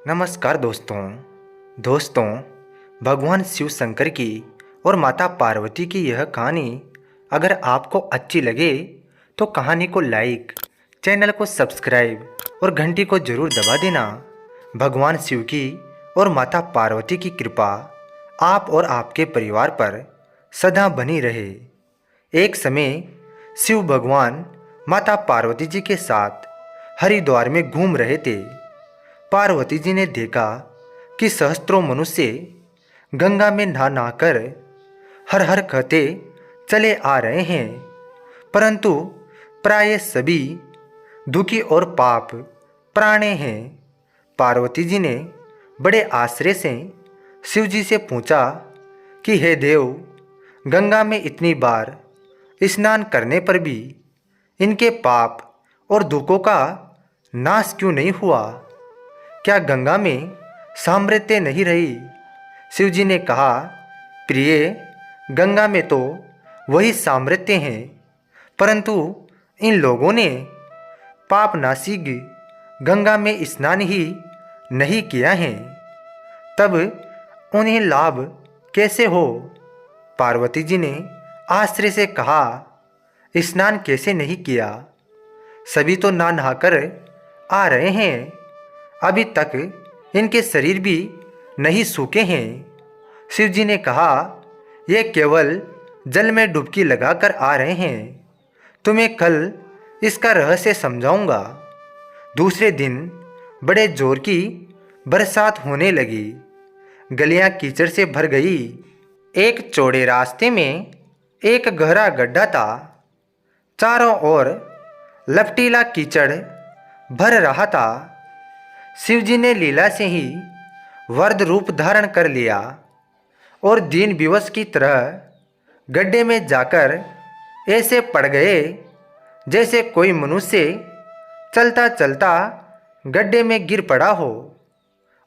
नमस्कार दोस्तों भगवान शिव शंकर की और माता पार्वती की यह कहानी अगर आपको अच्छी लगे तो कहानी को लाइक, चैनल को सब्सक्राइब और घंटी को जरूर दबा देना। भगवान शिव की और माता पार्वती की कृपा आप और आपके परिवार पर सदा बनी रहे। एक समय शिव भगवान माता पार्वती जी के साथ हरिद्वार में घूम रहे थे। पार्वती जी ने देखा कि सहस्त्रों मनुष्य गंगा में नहा नहाकर हर हर कहते चले आ रहे हैं, परंतु प्राय सभी दुखी और पाप प्राणे हैं। पार्वती जी ने बड़े आश्चर्य से शिव जी से पूछा कि हे देव, गंगा में इतनी बार स्नान करने पर भी इनके पाप और दुखों का नाश क्यों नहीं हुआ? क्या गंगा में सामर्थ्य नहीं रही? शिव जी ने कहा, प्रिय, गंगा में तो वही सामर्थ्य हैं, परंतु इन लोगों ने पापनाशी गंगा में स्नान ही नहीं किया है, तब उन्हें लाभ कैसे हो? पार्वती जी ने आश्चर्य से कहा, स्नान कैसे नहीं किया? सभी तो नहा नहाकर आ रहे हैं, अभी तक इनके शरीर भी नहीं सूखे हैं। शिव जी ने कहा, ये केवल जल में डुबकी लगाकर आ रहे हैं, तुम्हें कल इसका रहस्य समझाऊंगा। दूसरे दिन बड़े जोर की बरसात होने लगी, गलियां कीचड़ से भर गई। एक चौड़े रास्ते में एक गहरा गड्ढा था, चारों ओर लपटीला कीचड़ भर रहा था। शिव जी ने लीला से ही वरद रूप धारण कर लिया और दीन विवश की तरह गड्ढे में जाकर ऐसे पड़ गए जैसे कोई मनुष्य चलता चलता गड्ढे में गिर पड़ा हो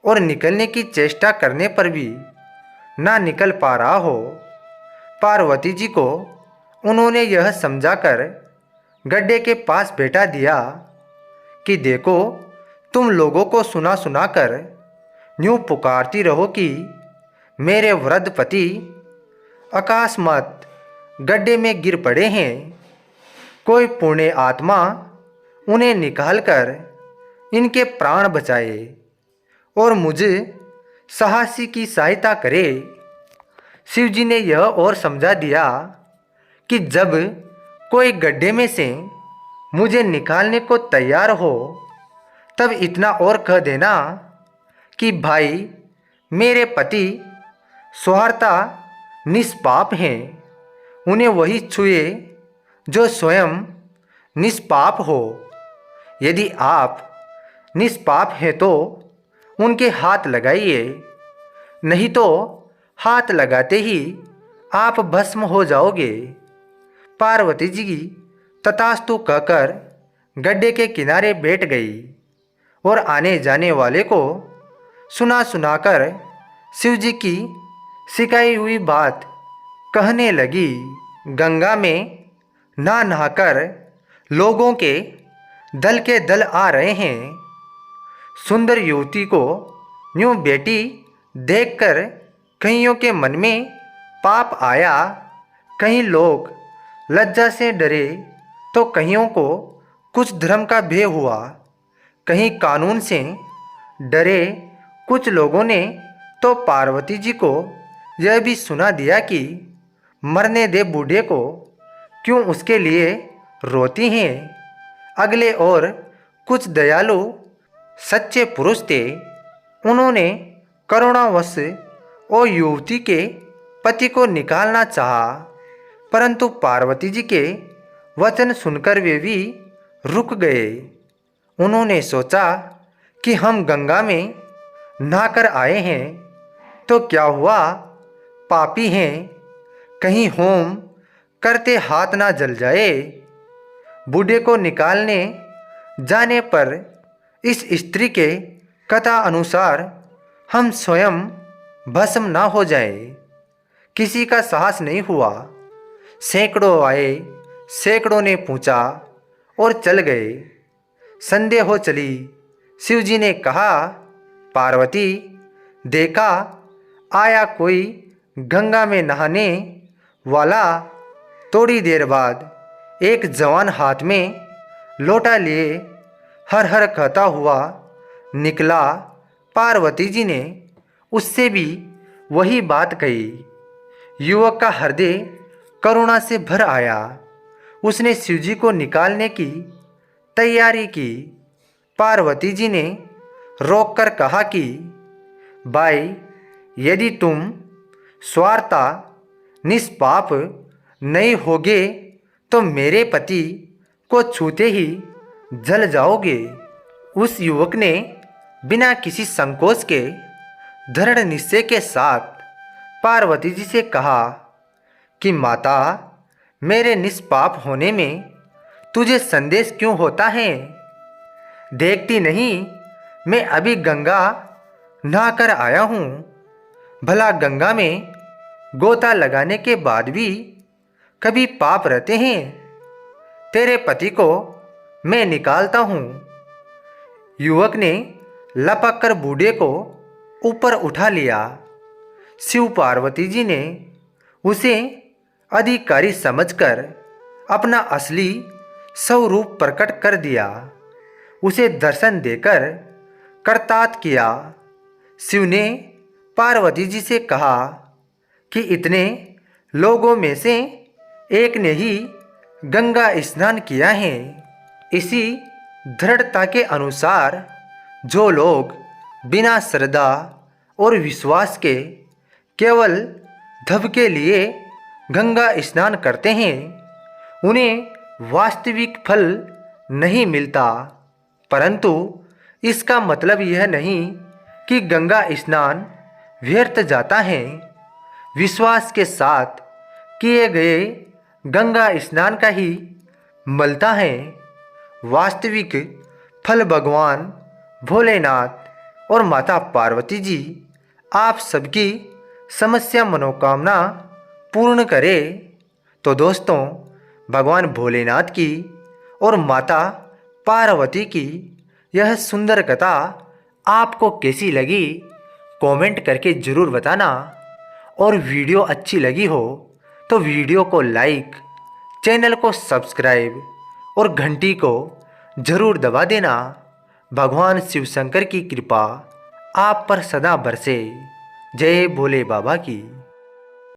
और निकलने की चेष्टा करने पर भी ना निकल पा रहा हो। पार्वती जी को उन्होंने यह समझाकर गड्ढे के पास बैठा दिया कि देखो, तुम लोगों को सुना सुना कर यूँ पुकारती रहो कि मेरे वृद्ध पति अकस्मात गड्ढे में गिर पड़े हैं, कोई पुण्य आत्मा उन्हें निकालकर इनके प्राण बचाए और मुझे साहसी की सहायता करे। शिव जी ने यह और समझा दिया कि जब कोई गड्ढे में से मुझे निकालने को तैयार हो, तब इतना और कह देना कि भाई, मेरे पति स्वार्था निष्पाप हैं, उन्हें वही छुए जो स्वयं निष्पाप हो। यदि आप निष्पाप हैं तो उनके हाथ लगाइए, नहीं तो हाथ लगाते ही आप भस्म हो जाओगे। पार्वती जी तथास्तु कहकर गड्ढे के किनारे बैठ गई और आने जाने वाले को सुना सुनाकर शिव जी की सिखाई हुई बात कहने लगी। गंगा में नहा नहाकर लोगों के दल आ रहे हैं। सुंदर युवती को यूँ बेटी देखकर कईयों के मन में पाप आया। कई लोग लज्जा से डरे तो कईयों को कुछ धर्म का भय हुआ, कहीं कानून से डरे कुछ लोगों ने तो पार्वती जी को यह भी सुना दिया कि मरने दे बूढ़े को, क्यों उसके लिए रोती हैं। अगले और कुछ दयालु सच्चे पुरुष थे, उन्होंने करुणावश वो युवती के पति को निकालना चाहा, परंतु पार्वती जी के वचन सुनकर वे भी रुक गए। उन्होंने सोचा कि हम गंगा में नहाकर आए हैं तो क्या हुआ, पापी हैं, कहीं होम करते हाथ ना जल जाए। बूढ़े को निकालने जाने पर इस स्त्री के कथा अनुसार हम स्वयं भस्म ना हो जाए। किसी का साहस नहीं हुआ। सैकड़ों आए, सैकड़ों ने पूछा और चल गए। संदेह हो चली। शिव जी ने कहा, पार्वती, देखा आया कोई गंगा में नहाने वाला। थोड़ी देर बाद एक जवान हाथ में लोटा लिए हर हर कहता हुआ निकला। पार्वती जी ने उससे भी वही बात कही। युवक का हृदय करुणा से भर आया। उसने शिवजी को निकालने की तैयारी की। पार्वती जी ने रोककर कहा कि भाई, यदि तुम स्वार्था निष्पाप नहीं होगे तो मेरे पति को छूते ही जल जाओगे। उस युवक ने बिना किसी संकोच के दृढ़ निश्चय के साथ पार्वती जी से कहा कि माता, मेरे निष्पाप होने में तुझे संदेश क्यों होता है? देखती नहीं, मैं अभी गंगा नहाकर आया हूँ। भला गंगा में गोता लगाने के बाद भी कभी पाप रहते हैं? तेरे पति को मैं निकालता हूँ। युवक ने लपक कर बूढ़े को ऊपर उठा लिया। शिव पार्वती जी ने उसे अधिकारी समझकर अपना असली स्वरूप प्रकट कर दिया। उसे दर्शन देकर कृतार्थ किया। शिव ने पार्वती जी से कहा कि इतने लोगों में से एक ने ही गंगा स्नान किया है। इसी दृढ़ता के अनुसार जो लोग बिना श्रद्धा और विश्वास के केवल धब के लिए गंगा स्नान करते हैं, उन्हें वास्तविक फल नहीं मिलता। परंतु इसका मतलब यह नहीं कि गंगा स्नान व्यर्थ जाता है। विश्वास के साथ किए गए गंगा स्नान का ही मिलता है। वास्तविक फल भगवान भोलेनाथ और माता पार्वती जी आप सबकी समस्या मनोकामना पूर्ण करे। तो दोस्तों, भगवान भोलेनाथ की और माता पार्वती की यह सुंदर कथा आपको कैसी लगी कमेंट करके ज़रूर बताना। और वीडियो अच्छी लगी हो तो वीडियो को लाइक, चैनल को सब्सक्राइब और घंटी को ज़रूर दबा देना। भगवान शिव शंकर की कृपा आप पर सदा बरसे। जय भोले बाबा की।